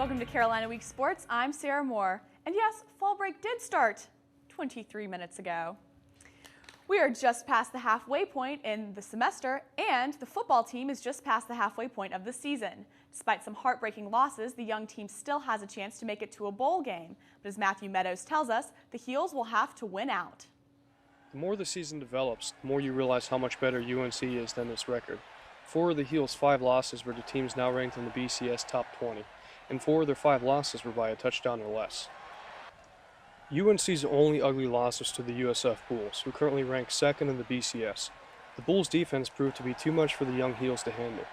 Welcome to Carolina Week Sports. I'm Sarah Moore. And yes, fall break did start 23 minutes ago. We are just past the halfway point in the semester, and the football team is just past the halfway point of the season. Despite some heartbreaking losses, the young team still has a chance to make it to a bowl game. But as Matthew Meadows tells us, the Heels will have to win out. The more the season develops, the more you realize how much better UNC is than this record. 4 of the Heels' 5 losses were to teams now ranked in the BCS top 20, and 4 of their 5 losses were by a touchdown or less. UNC's only ugly loss was to the USF Bulls, who currently rank 2nd in the BCS. The Bulls' defense proved to be too much for the young Heels to handle.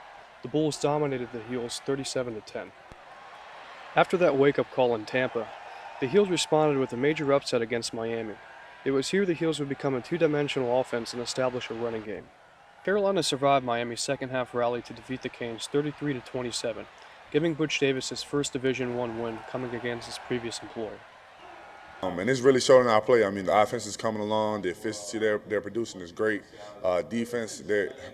The Bulls dominated the Heels 37-10. After that wake-up call in Tampa, the Heels responded with a major upset against Miami. It was here the Heels would become a two-dimensional offense and establish a running game. Carolina survived Miami's second-half rally to defeat the Canes 33-27, giving Butch Davis his first Division I win coming against his previous employer. And it's really showing our play. I mean, the offense is coming along. The efficiency they're producing is great. Defense,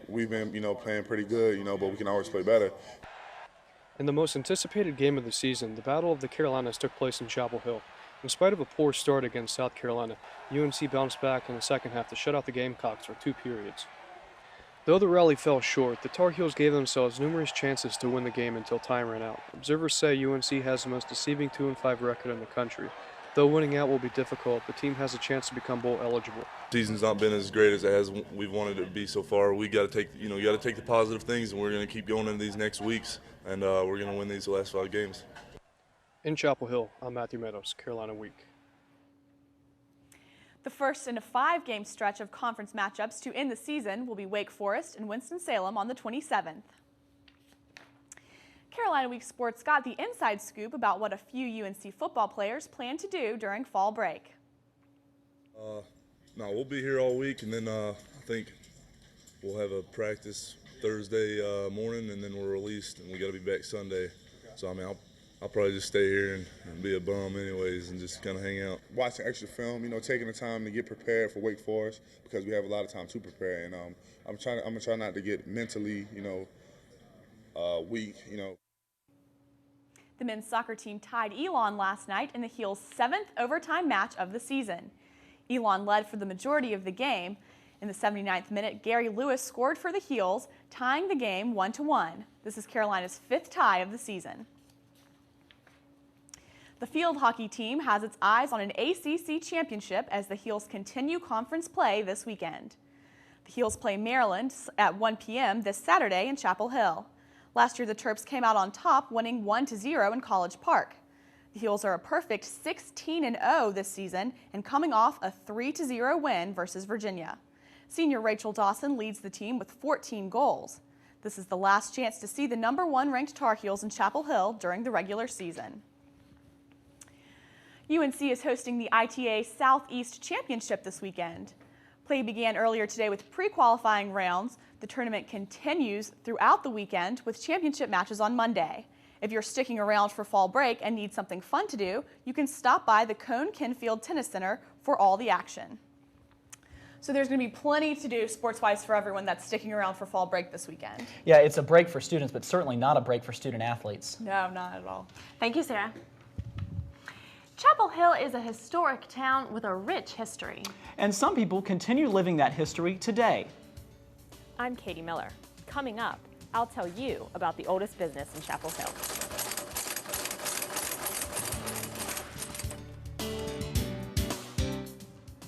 we've been, playing pretty good, but we can always play better. In the most anticipated game of the season, the Battle of the Carolinas took place in Chapel Hill. In spite of a poor start against South Carolina, UNC bounced back in the second half to shut out the Gamecocks for 2 periods. Though the rally fell short, the Tar Heels gave themselves numerous chances to win the game until time ran out. Observers say UNC has the most deceiving 2-5 record in the country. Though winning out will be difficult, the team has a chance to become bowl eligible. Season's not been as great as we've wanted it to be so far. We got to take, you got to take the positive things, and we're going to keep going into these next weeks, and we're going to win these last 5 games. In Chapel Hill, I'm Matthew Meadows, Carolina Week. The first in a 5-game stretch of conference matchups to end the season will be Wake Forest and Winston-Salem on the 27th. Carolina Week Sports got the inside scoop about what a few UNC football players plan to do during fall break. No, we'll be here all week, and then I think we'll have a practice Thursday morning, and then we're released, and we got to be back Sunday. So I mean, I'll probably just stay here and be a bum anyways and just kind of hang out. Watching extra film, taking the time to get prepared for Wake Forest because we have a lot of time to prepare. And I'm gonna try not to get mentally, weak. The men's soccer team tied Elon last night in the Heels' 7th overtime match of the season. Elon led for the majority of the game. In the 79th minute, Gary Lewis scored for the Heels, tying the game 1-1. This is Carolina's 5th tie of the season. The field hockey team has its eyes on an ACC championship as the Heels continue conference play this weekend. The Heels play Maryland at 1 p.m. this Saturday in Chapel Hill. Last year, the Terps came out on top, winning 1-0 in College Park. The Heels are a perfect 16-0 this season and coming off a 3-0 win versus Virginia. Senior Rachel Dawson leads the team with 14 goals. This is the last chance to see the #1 ranked Tar Heels in Chapel Hill during the regular season. UNC is hosting the ITA Southeast Championship this weekend. Play began earlier today with pre-qualifying rounds. The tournament continues throughout the weekend with championship matches on Monday. If you're sticking around for fall break and need something fun to do, you can stop by the Cone-Kinfield Tennis Center for all the action. So there's going to be plenty to do sports-wise for everyone that's sticking around for fall break this weekend. Yeah, it's a break for students, but certainly not a break for student athletes. No, not at all. Thank you, Sarah. Chapel Hill is a historic town with a rich history. And some people continue living that history today. I'm Katie Miller. Coming up, I'll tell you about the oldest business in Chapel Hill.